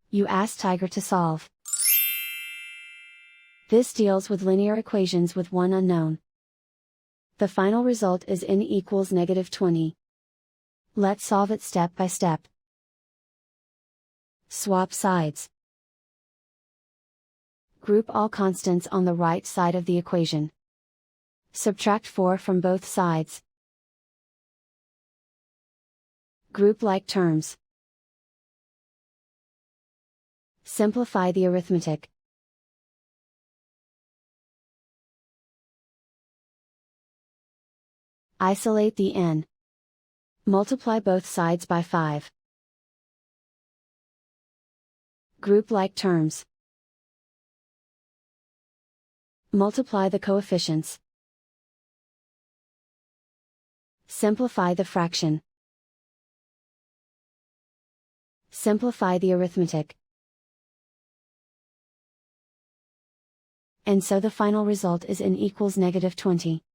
You ask Tiger to solve. This deals with linear equations with one unknown. The final result is n equals -20. Let's solve it step by step. Swap sides. Group all constants on the right side of the equation. Subtract 4 from both sides. Group like terms. Simplify the arithmetic. Isolate the n. Multiply both sides by 5. Group like terms. Multiply the coefficients. Simplify the fraction. Simplify the arithmetic. And so the final result is n equals -20.